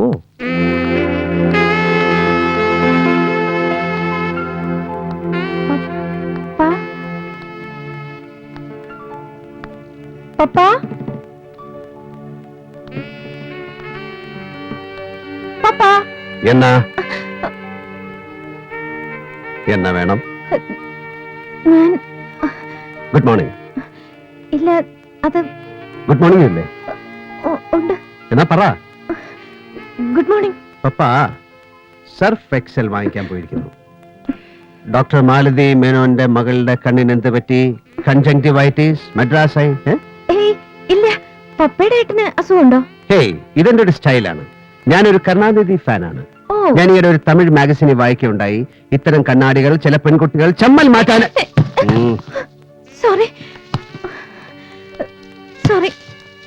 ഓ പപ്പാ പപ്പാ എന്നാ എന്നാ വേണം? ഞാൻ ഗുഡ് മോർണിംഗ്. ഇല്ല, അത് ഗുഡ് മോർണിംഗ് അല്ലേ? ഉണ്ട്. എന്നാ പറ. Good morning. പപ്പ സർഫ് എക്സൽ വാങ്ങിക്കാൻ പോയിരിക്കുന്നു. ഡോക്ടർ മാലതി മേനോന്റെ മകളുടെ കണ്ണിന് എന്ത് പറ്റി? കൺജങ്ക്റ്റിവൈറ്റിസ്, മദ്രാസ്. ഇല്ല, പപ്പയുടെ ഏട്ടന് അസുഖമുണ്ടോ? ഹേയ്, ഇതെന്റെ ഒരു സ്റ്റൈലാണ്. ഞാനൊരു കരുണാനിധി ഫാനാണ്. ഓ, ഞാൻ ഈയിടെ ഒരു തമിഴ് മാഗസിനിൽ വായിക്കുകയുണ്ടായി, ഇത്തരം കണ്ണാടികൾ ചില പെൺകുട്ടികൾ ചമ്മൽ മാറ്റാൻ. Sorry sorry.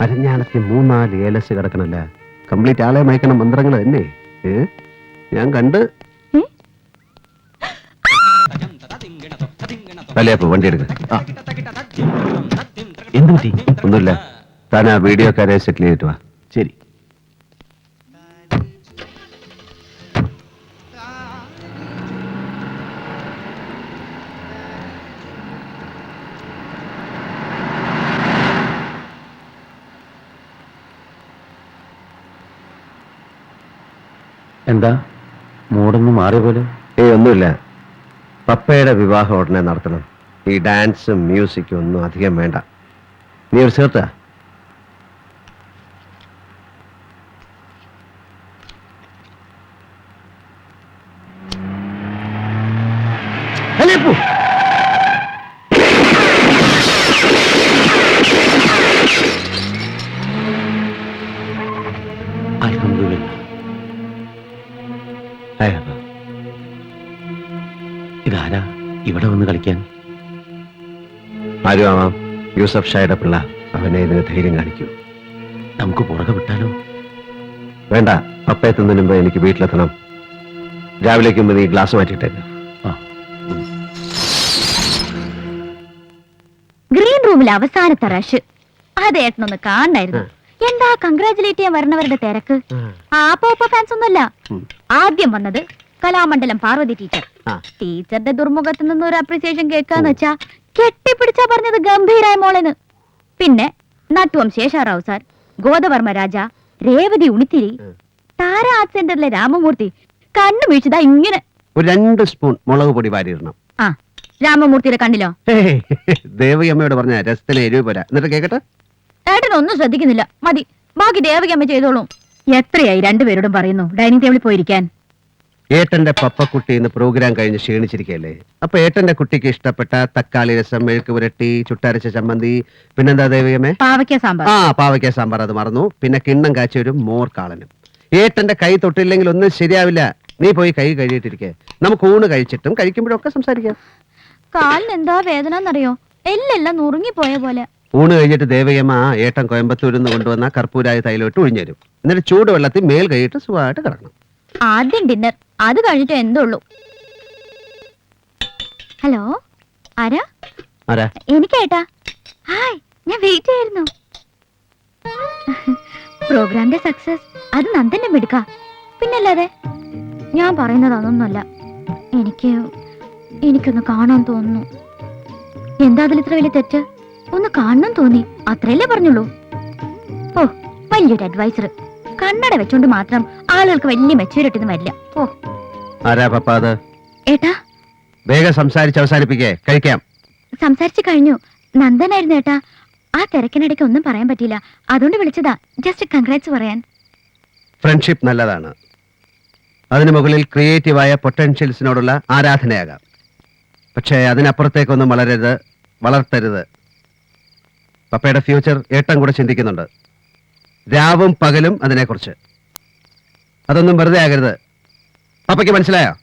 അരഞ്ഞാണത്തി 3-4 ഏലസ് കിടക്കണല്ല. കംപ്ലീറ്റ് ആളെ മയക്കണ മന്ത്രങ്ങൾ തന്നെ. ഞാൻ കണ്ട്. അല്ലേപ്പോ വണ്ടി എടുക്ക. എന്ത് പറ്റി? ഒന്നുമില്ല. താൻ ആ വീഡിയോക്കാരെ സെറ്റിൽ ചെയ്തിട്ട് വാ. ശരി. എന്താ മൂടൊന്നും മാറിയ പോലെ? ഒന്നുമില്ല. പപ്പയുടെ വിവാഹം ഉടനെ നടത്തണം. ഈ ഡാൻസും മ്യൂസിക്കും ഒന്നും അധികം വേണ്ട. നീ ഒരു ചേർത്ത ഇതാരാ ഇവിടെ വന്ന് കളിക്കാൻ? ആരും ആവാം. യൂസഫ് ഷായുടെ പിള്ള. അവനെ ഇതിന് ധൈര്യം കാണിക്കൂ. നമുക്ക് പുറകെ വിട്ടാലോ? വേണ്ട. പപ്പ എത്തുന്നതിന് മുമ്പ് എനിക്ക് വീട്ടിലെത്തണം. രാവിലേക്ക് മുമ്പ് നീ ഗ്ലാസ് മാറ്റിയിട്ടേക്ക്. ഗ്രീൻ റൂമിൽ അവസാനത്തെ റഷ്. അത് ഏട്ടനൊന്ന് കാണായിരുന്നു. എന്താ കൺഗ്രാചുലേറ്റ് ചെയ്യാൻ വരണവരുടെ തിരക്ക്. ആ പോപ്പ ഫാൻസ് ഒന്നുമല്ല. ആദ്യം വന്നത് കലാമണ്ഡലം പാർവതി ടീച്ചർ. ടീച്ചറുടെ ദുർമുഖത്ത് നിന്ന് ഒരു അപ്രിസിയേഷൻ കേൾക്കാന്ന് വെച്ചാ കെട്ടിപ്പിടിച്ചാ പറഞ്ഞത് ഗംഭീരായ മോളെന്ന്. പിന്നെ നട്ടുവം ശേഷാറാവു സാർ, ഗോദവർമ്മ രാജ, രേവതി ഉണിത്തിരി, താര ആർട്ട് സെന്ററിലെ രാമമൂർത്തി കണ്ണു വീഴ്ചതാ ഇങ്ങനെ. ഒരു 2 സ്പൂൺ മുളക് പൊടി വാരിയിടണം. ആ, രാമമൂർത്തിയുടെ കണ്ണിലോ? ദേവകി അമ്മയോട് പറഞ്ഞ രസത്തിന് എരിവ് പോരാ. എന്നിട്ട് കേക്കട്ടെ. ഏട്ടനൊന്നും ശ്രദ്ധിക്കുന്നില്ല. മതി, ബാക്കി ദേവകി അമ്മ ചെയ്തോളൂ. എത്രയായി രണ്ടുപേരോടും പറയുന്നു ഡൈനിങ് ടേബിളിൽ പോയിരിക്കാൻ. ഏട്ടന്റെ പപ്പക്കുട്ടി ഇന്ന് പ്രോഗ്രാം കഴിഞ്ഞ് ക്ഷീണിച്ചിരിക്കല്ലേ. അപ്പൊ ഏട്ടന്റെ കുട്ടിക്ക് ഇഷ്ടപ്പെട്ട തക്കാളി രസം, മെഴുക്ക് പുരട്ടി, ചുട്ടരച്ച ചമ്മന്തി, പിന്നെന്താ ദേവികമ്മേ? പാവയ്ക്ക സാമ്പാർ. പാവയ്ക്ക സാമ്പാർ. അത് മറന്നു. പിന്നെ കിണ്ണം കാച്ചി ഒരു മോർ കാളനും. ഏട്ടന്റെ കൈ തൊട്ടില്ലെങ്കിൽ ഒന്നും ശരിയാവില്ല. നീ പോയി കൈ കഴുകിയിട്ടിരിക്കെ. നമുക്ക് ഊണ് കഴിച്ചിട്ടും കഴിക്കുമ്പോഴൊക്കെ സംസാരിക്കാം. കാലിന് എന്താ വേദന എന്നറിയോ? എല്ലെല്ലാം നുറുങ്ങിപ്പോയ പോലെ. ഊണ് കഴിഞ്ഞിട്ട് ദേവകമ്മ ഏട്ടൻ കോയമ്പത്തൂരിൽ നിന്ന് കൊണ്ടുവന്ന കർപ്പൂരായ തൈലോട്ട് ഒഴിഞ്ഞുതരും. എന്നിട്ട് ചൂടുവെള്ളത്തിൽ മേൽ കഴിയിട്ട് സുഖമായിട്ട് കിടക്കണം. ആദ്യം ഡിന്നർ, അത് കഴിഞ്ഞിട്ട് എന്തുള്ളൂ. ഹലോ, ആരാ? എനിക്കേട്ടാ. ഹായ്, ഞാൻ വെയിറ്റ് ചെയ്യായിരുന്നു. പ്രോഗ്രാമിന്റെ സക്സസ് അത് നന്ദന്റെ മിടുക്ക. പിന്നല്ലാതെ ഞാൻ പറയുന്നത് അതൊന്നുമല്ല. എനിക്കൊന്ന് കാണാൻ തോന്നുന്നു. എന്താ അതിൽ ഇത്ര വലിയ തെറ്റ്? ഒന്ന് കാണണം തോന്നി, അത്രയല്ലേ പറഞ്ഞുള്ളൂ. ഓ, വലിയൊരു അഡ്വൈസർ. കണ്ണട വെച്ചോണ്ട് മാത്രം ആളുകൾക്ക് വലിയ മെച്ചൂരിറ്റി ഒന്നും വരില്ല. ഓ, ആരാ പപ്പ അത്? ഏട്ടാ, വേഗം സംസാരിച്ച് അവസാനിപ്പിക്കേ. കഴിക്കാം. സംസാരിച്ചു കഴിഞ്ഞു. നന്ദനായിരുന്നു ഏട്ടാ. ആ തിരക്കിനിടയ്ക്ക് ഒന്നും പറയാൻ പറ്റില്ല. അതുകൊണ്ട് വിളിച്ചതാ, ജസ്റ്റ് കൺഗ്രാറ്റ്സ് പറയാൻ. ഫ്രണ്ട്ഷിപ്പ് നല്ലതാണ്. അതിനു മുകളിൽ ക്രിയേറ്റീവായ പൊട്ടൻഷ്യൽസിനോടുള്ള ആരാധനയാകാം. പക്ഷേ അതിനപ്പുറത്തേക്കൊന്നും വളർത്തരുത്. പപ്പയുടെ ഫ്യൂച്ചർ ഏട്ടൻ കൂടെ ചിന്തിക്കുന്നുണ്ട്. രാവും പകലും അതിനെക്കുറിച്ച്. അതൊന്നും വെറുതെ ആകരുത്. പപ്പയ്ക്ക് മനസ്സിലായോ?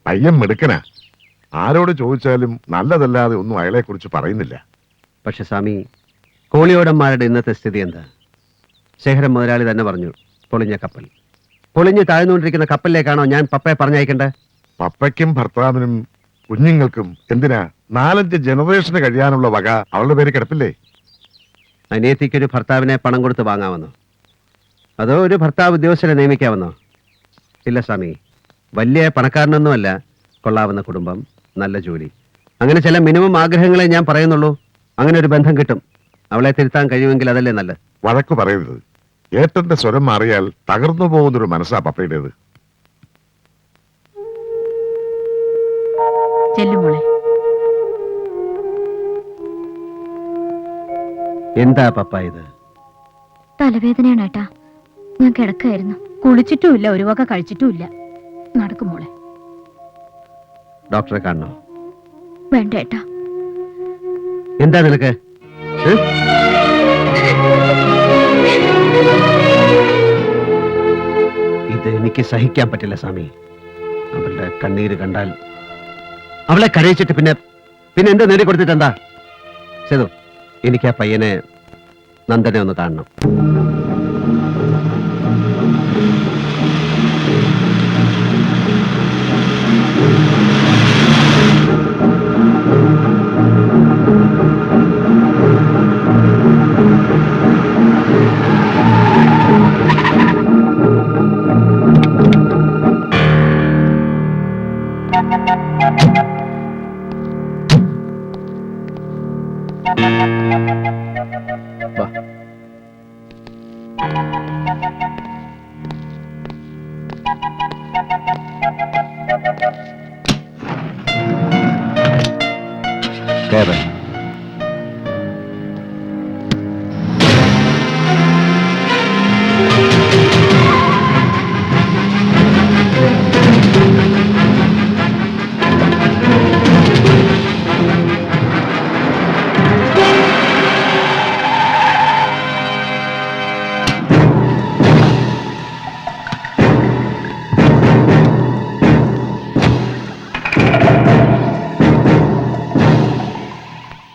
പയ്യൻ മിടുക്കനാ. ആരോട് ചോദിച്ചാലും നല്ലതല്ലാതെ ഒന്നും അയാളെ കുറിച്ച് പറയുന്നില്ല. പക്ഷെ സ്വാമി, കോളിയോടന്മാരുടെ ഇന്നത്തെ സ്ഥിതി എന്താ? ശേഖരൻ മുതലാളി തന്നെ പറഞ്ഞു, പൊളിഞ്ഞ കപ്പൽ. പൊളിഞ്ഞ് താഴ്ന്നുകൊണ്ടിരിക്കുന്ന കപ്പലിലേക്കാണോ ഞാൻ പപ്പയെ പറഞ്ഞയക്കേണ്ടത്? പപ്പയ്ക്കും ഭർത്താവിനും കുഞ്ഞുങ്ങൾക്കും എന്തിനാ 4-5 ജനറേഷന് കഴിയാനുള്ള വക അവളുടെ പേര് കിടപ്പില്ലേ? അനിയത്തിക്കൊരു ഭർത്താവിനെ പണം കൊടുത്ത് വാങ്ങാമെന്നോ, അതോ ഒരു ഭർത്താവ് ഉദ്യോഗസ്ഥരെ നിയമിക്കാമെന്നോ? ഇല്ല സ്വാമി, വലിയ പണക്കാരനൊന്നുമല്ല, കൊള്ളാവുന്ന കുടുംബം, നല്ല ജോലി, അങ്ങനെ ചില മിനിമം ആഗ്രഹങ്ങളെ ഞാൻ പറയുന്നുള്ളൂ. അങ്ങനെ ഒരു ബന്ധം കിട്ടും. അവളെ തിരുത്താൻ കഴിയുമെങ്കിൽ അതല്ലേ നല്ലത്. വഴക്കു പറയരുത്. ഏട്ടന്റെ സ്വരം മാറിയാൽ തകർന്നു പോകുന്നൊരു മനസ്സാ പപ്പയുടേത്. ചെല്ലുമോളെ. എന്താ പപ്പ ഇത്? തലവേദനയാണ് ഏട്ടാ. ഞാൻ കിടക്കായിരുന്നു. കുളിച്ചിട്ടുമില്ല, ഒരു വക കഴിച്ചിട്ടുമില്ല. നടക്കുമോളെ. ഡോക്ടറെ കാണണോ? വേണ്ട ഏട്ടാ. എന്താ നിനക്ക്? ഇത് എനിക്ക് സഹിക്കാൻ പറ്റില്ല സ്വാമി. അവളുടെ കണ്ണീര് കണ്ടാൽ, അവളെ കരയിച്ചിട്ട് പിന്നെ എന്താ നേടി കൊടുത്തിട്ടെന്താ? സേതു, എനിക്ക് ആ പയ്യനെ, നന്ദനെ ഒന്ന് കാണണം. വാ. കേറ്.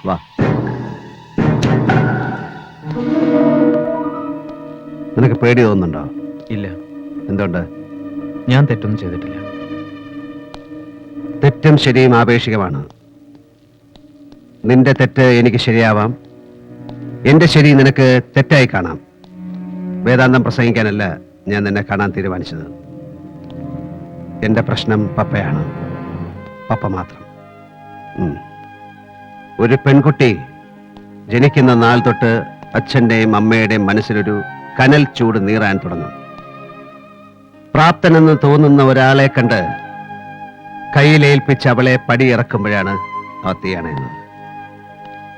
വാ. നിനക്ക് പേടി തോന്നുന്നുണ്ടോ? ഇല്ല, എന്തുകൊണ്ട്? ഞാൻ തെറ്റൊന്നും ചെയ്തിട്ടില്ല. തെറ്റും ശരിയും ആപേക്ഷികമാണ്. നിന്റെ തെറ്റ് എനിക്ക് ശരിയാവാം, എന്റെ ശരി നിനക്ക് തെറ്റായി കാണാം. വേദാന്തം പ്രസംഗിക്കാനല്ല ഞാൻ നിന്നെ കാണാൻ തീരുമാനിച്ചത്. എന്റെ പ്രശ്നം പപ്പയാണ്, പപ്പ മാത്രം. ഒരു പെൺകുട്ടി ജനിക്കുന്ന നാൾ തൊട്ട് അച്ഛന്റെയും അമ്മയുടെയും മനസ്സിലൊരു കനൽ ചൂട് നീറാൻ തുടങ്ങും. പ്രാപ്തനെന്ന് തോന്നുന്ന ഒരാളെ കണ്ട് കയ്യിലേൽപ്പിച്ച് അവളെ പടിയിറക്കുമ്പോഴാണ് ആ തീയണയുന്നത്.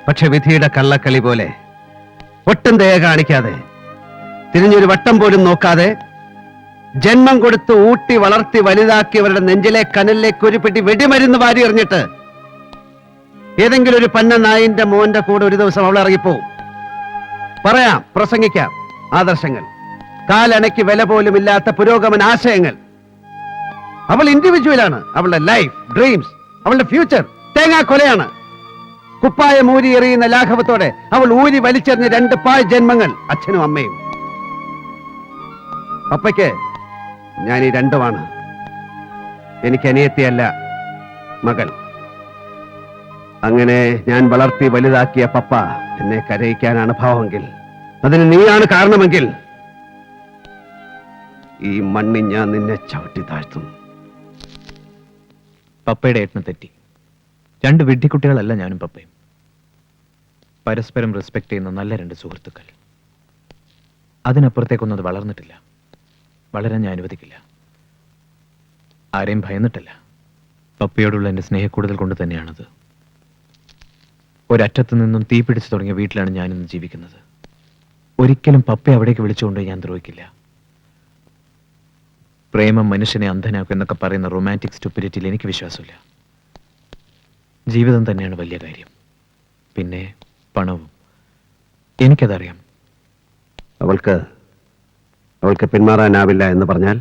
പക്ഷെ വിധിയുടെ കള്ളക്കളി പോലെ ഒട്ടും ദയ കാണിക്കാതെ, തിരിഞ്ഞൊരു വട്ടം പോലും നോക്കാതെ, ജന്മം കൊടുത്ത് ഊട്ടി വളർത്തി വലുതാക്കിയവരുടെ നെഞ്ചിലെ കനലിലേക്ക് ഒരു പെട്ടി വെടിമരുന്ന് വാരി എറിഞ്ഞിട്ട് ഏതെങ്കിലും ഒരു പന്ന നായിന്റെ മോന്റെ കൂടെ ഒരു ദിവസം അവൾ ഇറങ്ങിപ്പോവും. പറയാം, പ്രസംഗിക്കാം ആദർശങ്ങൾ, കാലണയ്ക്ക് വില പോലും ഇല്ലാത്ത പുരോഗമന ആശയങ്ങൾ. അവൾ ഇൻഡിവിജ്വലാണ്. അവളുടെ ലൈഫ്, ഡ്രീംസ്, അവളുടെ ഫ്യൂച്ചർ തേങ്ങാക്കൊലയാണ്. കുപ്പായം ഊരി എറിയുന്ന ലാഘവത്തോടെ അവൾ ഊരി വലിച്ചെറിഞ്ഞ 2 പായ് ജന്മങ്ങൾ, അച്ഛനും അമ്മയും. പപ്പയ്ക്ക് ഞാൻ ഈ രണ്ടുമാണ്. എനിക്ക് അനിയത്തിയല്ല, മകൾ. അങ്ങനെ ഞാൻ വളർത്തി വലുതാക്കിയ പപ്പ എന്നെ കരയിക്കാനാണ് ഭാവമെങ്കിൽ, അതിന് നീയാണ് കാരണമെങ്കിൽ, ഈ മണ്ണിൽ ഞാൻ നിന്നെ ചവിട്ടി താഴ്ത്തും. പപ്പയുടെ ഏട്ടന് തെറ്റി. 2 വിഡ്ഢിക്കുട്ടികളല്ല ഞാനും പപ്പയും. പരസ്പരം റെസ്പെക്ട് ചെയ്യുന്ന നല്ല 2 സുഹൃത്തുക്കൾ. അതിനപ്പുറത്തേക്കൊന്നും അത് വളർന്നിട്ടില്ല. വളരാൻ ഞാൻ അനുവദിക്കില്ല. ആരെയും ഭയന്നിട്ടല്ല. പപ്പയോടുള്ള എൻ്റെ സ്നേഹക്കൂടുതൽ കൊണ്ട് തന്നെയാണത്. ഒരറ്റത്ത് നിന്നും തീ പിടിച്ചു തുടങ്ങിയ വീട്ടിലാണ് ഞാനിന്ന് ജീവിക്കുന്നത്. ഒരിക്കലും പപ്പയെ അവിടേക്ക് വിളിച്ചുകൊണ്ട് ഞാൻ ദ്രോഹിക്കില്ല. പ്രേമം മനുഷ്യനെ അന്ധനാക്കും എന്നൊക്കെ പറയുന്ന റൊമാൻറ്റിക് സ്റ്റുപ്പിഡിറ്റിയിൽ എനിക്ക് വിശ്വാസമില്ല. ജീവിതം തന്നെയാണ് വലിയ കാര്യം, പിന്നെ പണവും. എനിക്കതറിയാം. അവൾക്ക് പിന്മാറാനാവില്ല എന്ന് പറഞ്ഞാൽ?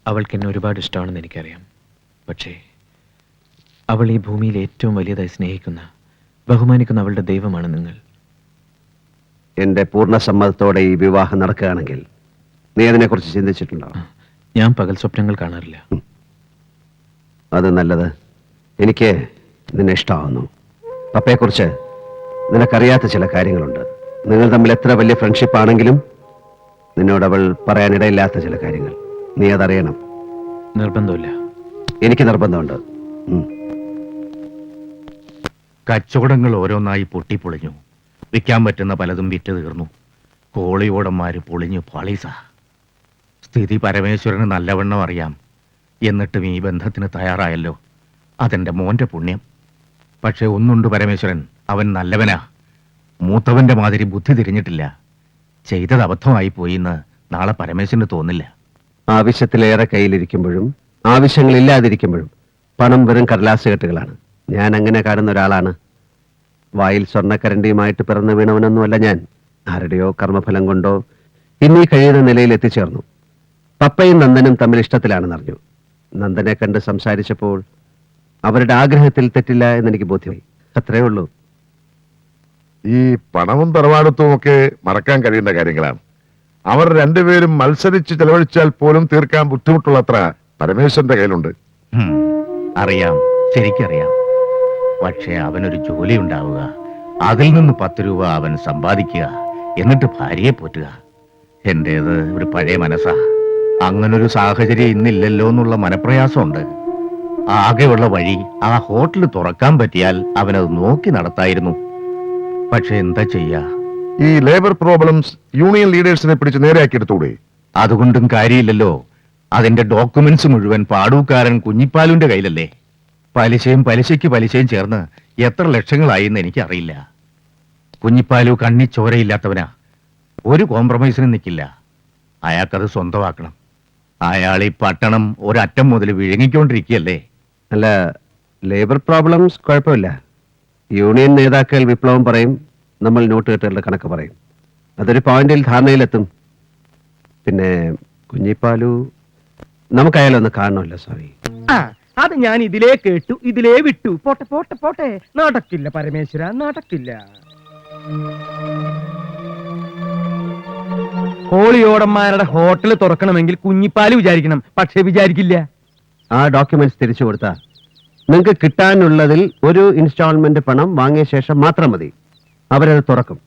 അവൾക്ക് എന്നെ ഒരുപാട് ഇഷ്ടമാണെന്ന് എനിക്കറിയാം. പക്ഷേ അവൾ ഈ ഭൂമിയിൽ ഏറ്റവും വലിയതായി സ്നേഹിക്കുന്ന, ബഹുമാനിക്കുന്ന അവളുടെ ദൈവമാണ് നിങ്ങൾ. എന്റെ പൂർണ്ണ സമ്മതത്തോടെ ഈ വിവാഹം നടക്കുകയാണെങ്കിൽ നീ അതിനെക്കുറിച്ച് ചിന്തിച്ചിട്ടുണ്ടോ? ഞാൻ പകൽ സ്വപ്നങ്ങൾ കാണാറില്ല. അത് നല്ലത്. എനിക്ക് നിന്നെ ഇഷ്ടമാവുന്നു. പപ്പയെക്കുറിച്ച് നിനക്കറിയാത്ത ചില കാര്യങ്ങളുണ്ട്. നിങ്ങൾ തമ്മിൽ എത്ര വലിയ ഫ്രണ്ട്ഷിപ്പ് ആണെങ്കിലും നിന്നോട് അവൾ പറയാനിടയില്ലാത്ത ചില കാര്യങ്ങൾ നീ അതറിയണം. നിർബന്ധമില്ല. എനിക്ക് നിർബന്ധമുണ്ട്. കച്ചവടങ്ങൾ ഓരോന്നായി പൊട്ടിപ്പൊളിഞ്ഞു. വിൽക്കാൻ പറ്റുന്ന പലതും വിറ്റ് തീർന്നു. കോളിയോടന്മാര് പൊളിഞ്ഞു പാളീസ. സ്ഥിതി പരമേശ്വരന് നല്ലവണ്ണം അറിയാം. എന്നിട്ടും ഈ ബന്ധത്തിന് തയ്യാറായല്ലോ. അതെന്റെ മോന്റെ പുണ്യം. പക്ഷെ ഒന്നുണ്ട് പരമേശ്വരൻ, അവൻ നല്ലവനാ. മൂത്തവന്റെ മാതിരി ബുദ്ധി തിരിഞ്ഞിട്ടില്ല. ചെയ്തത് അബദ്ധമായി പോയിന്ന് നാളെ പരമേശ്വരന് തോന്നില്ല. ആവശ്യത്തിലേറെ കയ്യിലിരിക്കുമ്പോഴും ആവശ്യങ്ങളില്ലാതിരിക്കുമ്പോഴും പണം വെറും കടലാസ് കെട്ടുകളാണ്. ഞാൻ അങ്ങനെ കാണുന്ന ഒരാളാണ്. വായിൽ സ്വർണ്ണക്കരണ്ടിയുമായിട്ട് പിറന്നു വീണവനൊന്നുമല്ല ഞാൻ. ആരുടെയോ കർമ്മഫലം കൊണ്ടോ ഇന്നീ കഴിയുന്ന നിലയിൽ എത്തിച്ചേർന്നു. പപ്പയും നന്ദനും തമ്മിൽ ഇഷ്ടത്തിലാണെന്നറിഞ്ഞു. നന്ദനെ കണ്ട് സംസാരിച്ചപ്പോൾ അവരുടെ ആഗ്രഹത്തിൽ തെറ്റില്ല എന്നെനിക്ക് ബോധ്യമായി. അത്രേ ഉള്ളൂ. ഈ പണവും തറവാടത്വവും ഒക്കെ മറക്കാൻ കഴിയുന്ന കാര്യങ്ങളാണ്. അവർ രണ്ടുപേരും മത്സരിച്ച് ചെലവഴിച്ചാൽ പോലും തീർക്കാൻ ബുദ്ധിമുട്ടുള്ളത്ര പരമേശ്വരന്റെ കയ്യിലുണ്ട്. അറിയാം, ശരിക്കറിയാം. പക്ഷെ അവനൊരു ജോലി ഉണ്ടാവുക, അതിൽ നിന്ന് 10 രൂപ അവൻ സമ്പാദിക്കുക, എന്നിട്ട് ഭാര്യയെ പോറ്റുക. എന്റേത് ഒരു പഴയ മനസ്സാ. അങ്ങനൊരു സാഹചര്യം ഇന്നില്ലല്ലോ എന്നുള്ള മനപ്രയാസമുണ്ട്. ആകെയുള്ള വഴി ആ ഹോട്ടൽ തുറക്കാൻ പറ്റിയാൽ അവനത് നോക്കി നടത്തായിരുന്നു. പക്ഷെ എന്താ ചെയ്യാ? ഈ ലേബർ പ്രോബ്ലംസ് യൂണിയൻ ലീഡേഴ്സിനെ പിടിച്ച് നേരെയാക്കിയെടുത്തൂടെ? അതുകൊണ്ടും കാര്യമില്ലല്ലോ. അതിന്റെ ഡോക്യുമെന്റ്സ് മുഴുവൻ പാടൂക്കാരൻ കുഞ്ഞിപ്പാലുവിന്റെ കയ്യിലല്ലേ. പലിശയും പലിശയ്ക്ക് ചേർന്ന് എത്ര ലക്ഷങ്ങളായി എന്ന് എനിക്കറിയില്ല. കുഞ്ഞിപ്പാലു കണ്ണി ചോരയില്ലാത്തവനാ. ഒരു കോംപ്രമൈസിനും നിൽക്കില്ല. അയാൾക്കത് സ്വന്തമാക്കണം. അയാൾ ഈ പട്ടണം ഒരറ്റം മുതൽ വിഴുങ്ങിക്കൊണ്ടിരിക്കുകയല്ലേ. അല്ല, ലേബർ പ്രോബ്ലംസ് കുഴപ്പമില്ല. യൂണിയൻ നേതാക്കൾ വിപ്ലവം പറയും, നമ്മൾ നോട്ട് കെട്ടുകളുടെ കണക്ക് പറയും. അതൊരു പോയിന്റിൽ ധാരണയിലെത്തും. പിന്നെ കുഞ്ഞിപ്പാലു നമുക്കയാലൊന്ന് കാണണമല്ലോ സ്വാമി. അത് ഞാൻ ഇതിലേ കേട്ടു, ഇതിലേ വിട്ടു. പോട്ടെ പോട്ടെ പോട്ടെ, നടക്കില്ല പരമേശ്വര, നടക്കില്ല. കോളിയോടന്മാരുടെ ഹോട്ടൽ തുറക്കണമെങ്കിൽ കുഞ്ഞിപ്പാല് വിചാരിക്കണം, പക്ഷെ വിചാരിക്കില്ല. ആ ഡോക്യുമെന്റ്സ് തിരിച്ചു കൊടുത്താൽ നിങ്ങൾക്ക് കിട്ടാനുള്ളതിൽ ഒരു ഇൻസ്റ്റാൾമെന്റ് പണം വാങ്ങിയ ശേഷം മാത്രം മതി. അവരത് തുറക്കും.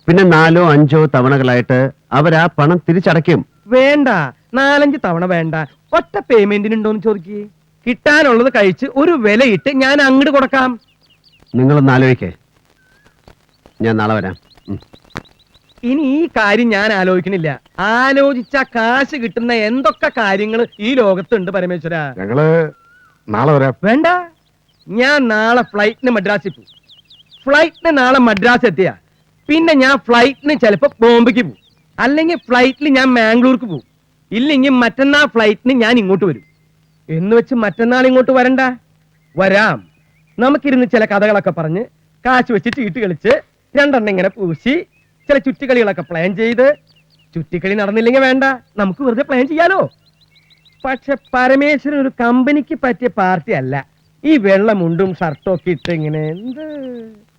പിന്നെ 4ഓ 5ഓ തവണകളായിട്ട് അവരാ പണം തിരിച്ചടയ്ക്കും. വേണ്ട, 4-5 തവണ വേണ്ട, ഒറ്റ പേയ്മെന്റിനുണ്ടോന്ന് ചോദിക്കേ. കിട്ടാനുള്ളത് കഴിച്ച് ഒരു വിലയിട്ട് ഞാൻ അങ്ങോട്ട് കൊടുക്കാം. നിങ്ങളൊന്ന് ആലോചിക്കേ. ഞാൻ നാളെ വരാം. ഇനി ഈ കാര്യം ഞാൻ ആലോചിക്കണില്ല. ആലോചിച്ച കാശ് കിട്ടുന്ന എന്തൊക്കെ കാര്യങ്ങൾ ഈ ലോകത്തുണ്ട് പരമേശ്വര. ഞങ്ങള് നാളെ വരാം. വേണ്ട, ഞാൻ നാളെ ഫ്ലൈറ്റിന് മദ്രാസിൽ പോകും. ഫ്ലൈറ്റിന് നാളെ മദ്രാസ് എത്തിയ പിന്നെ ഞാൻ ഫ്ലൈറ്റിന് ചിലപ്പോ ബോംബെക്ക് പോകും, അല്ലെങ്കിൽ ഫ്ലൈറ്റിൽ ഞാൻ മാംഗ്ലൂർക്ക് പോകും, ഇല്ലെങ്കിൽ മറ്റന്നാൾ ഫ്ലൈറ്റിന് ഞാൻ ഇങ്ങോട്ട് വരും. എന്ന് വെച്ച് മറ്റന്നാൾ ഇങ്ങോട്ട് വരണ്ട. വരാം. നമുക്കിരുന്ന് ചില കഥകളൊക്കെ പറഞ്ഞ് കാശ് വെച്ച് ചീട്ട് കളിച്ച് 2 എണ്ണം ഇങ്ങനെ പൂശി ചില ചുറ്റിക്കളികളൊക്കെ പ്ലാൻ ചെയ്ത്, ചുറ്റിക്കളി നടന്നില്ലെങ്കിൽ വേണ്ട, നമുക്ക് വെറുതെ പ്ലാൻ ചെയ്യാലോ. പക്ഷെ പരമേശ്വരൻ ഒരു കമ്പനിക്ക് പറ്റിയ പാർട്ടി അല്ല. ഈ വെള്ളമുണ്ടും ഷർട്ടും ഒക്കെ ഇട്ട് ഇങ്ങനെ എന്ത്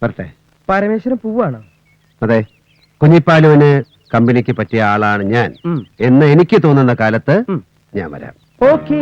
വരട്ടെ. പരമേശ്വരൻ പോവാണോ? അതെ, കുഞ്ഞിപ്പാലുവിന് കമ്പനിക്ക് പറ്റിയ ആളാണ് ഞാൻ എന്ന് എനിക്ക് തോന്നുന്ന കാലത്ത് ഞാൻ വരാം. ഓക്കേ.